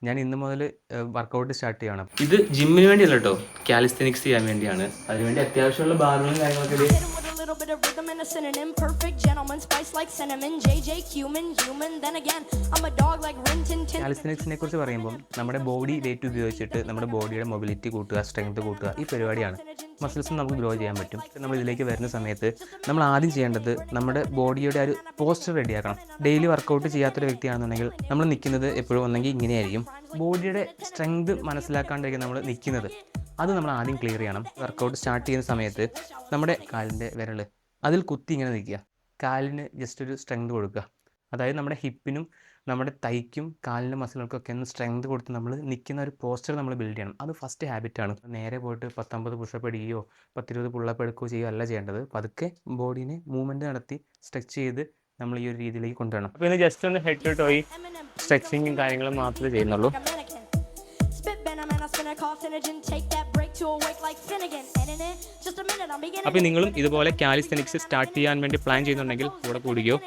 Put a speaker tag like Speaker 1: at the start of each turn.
Speaker 1: ഞാൻ ഇന്ന് മുതൽ വർക്കൗട്ട് സ്റ്റാർട്ട് ചെയ്യണം.
Speaker 2: ഇത് ജിമ്മിന് വേണ്ടിയല്ല കേട്ടോ, കാലിസ്തെനിക്സ് ചെയ്യാൻ വേണ്ടിയാണ്. അതിനുവേണ്ടി അത്യാവശ്യമുള്ള ബാറുകളും കാര്യങ്ങളൊക്കെ ഇത്.
Speaker 3: Hit 'em with a little bit of rhythm and a synonym. Perfect gentleman, spice like cinnamon. JJ human. Then again, I'm a dog like Rin Tin Tin.
Speaker 1: കാലിസ്തെനിക്സിനെ കുറിച്ച് പറയുമ്പോൾ നമ്മുടെ ബോഡി വെയിറ്റ് ഉപയോഗിച്ചിട്ട് നമ്മുടെ ബോഡിയുടെ മൊബിലിറ്റി കൂട്ടുക, സ്ട്രെങ്ത് കൂട്ടുക, ഈ പരിപാടിയാണ്. മസിൽസും നമുക്ക് ഗ്രോ ചെയ്യാൻ പറ്റും. നമ്മൾ ഇതിലേക്ക് വരുന്ന സമയത്ത് നമ്മൾ ആദ്യം ചെയ്യേണ്ടത് നമ്മുടെ ബോഡിയുടെ ഒരു പോസ്റ്റർ റെഡിയാക്കണം. ഡെയിലി വർക്കൗട്ട് ചെയ്യാത്തൊരു വ്യക്തിയാണെന്നുണ്ടെങ്കിൽ നമ്മൾ നിൽക്കുന്നത് എപ്പോഴും ഒന്നെങ്കിൽ ഇങ്ങനെയായിരിക്കും. ബോഡിയുടെ സ്ട്രെങ്ത് മനസ്സിലാക്കാണ്ടായിരിക്കും നമ്മൾ നിൽക്കുന്നത്. അത് നമ്മൾ ആദ്യം ക്ലിയർ ചെയ്യണം. വർക്കൗട്ട് സ്റ്റാർട്ട് ചെയ്യുന്ന സമയത്ത് നമ്മുടെ കാലിൻ്റെ വിരൽ അതിൽ കുത്തി ഇങ്ങനെ നിൽക്കുക. കാലിന് ജസ്റ്റ് ഒരു സ്ട്രെങ്ത് കൊടുക്കുക. അതായത് നമ്മുടെ ഹിപ്പിനും നമ്മുടെ തൈക്കും കാലിൻ്റെ മസിലുകൾക്കൊക്കെ ഒന്ന് സ്ട്രെങ്ത് കൊടുത്ത് നമ്മൾ നിൽക്കുന്ന ഒരു പോസ്റ്റർ നമ്മൾ ബിൽഡ് ചെയ്യണം. അത് ഫസ്റ്റ് ഹാബിറ്റാണ്. നേരെ പോയിട്ട് 10-50 പുഷപ്പ് അടിക്കുകയോ 10-20 പുള്ളപ്പ് എടുക്കുകയോ ചെയ്യുകയോ അല്ല ചെയ്യേണ്ടത്. പതുക്കെ ബോഡീനെ മൂവ്മെൻറ്റ് നടത്തി സ്ട്രെച്ച് ചെയ്ത് നമ്മൾ ഈ ഒരു രീതിയിലേക്ക് കൊണ്ടുവരണം. അപ്പോൾ ഇന്ന് ജസ്റ്റ് ഒന്ന് ഹെഡ് ടു ടോയ് സ്ട്രെച്ചിങ്ങും കാര്യങ്ങളും മാത്രമേ ചെയ്യുന്നുള്ളൂ.
Speaker 3: Like a mannequin. Spit venom and I spin a carcinogen. Take that break to awake like Finnegan. And in it, just a minute, I'm beginning.
Speaker 1: അപ്പോൾ നിങ്ങളും ഇതുപോലെ കാലിസ്തെനിക്സ് സ്റ്റാർട്ട് ചെയ്യാൻ വേണ്ടി plan ചെയ്യുന്നുണ്ടെങ്കിൽ കൂടെ കൂടുകയോ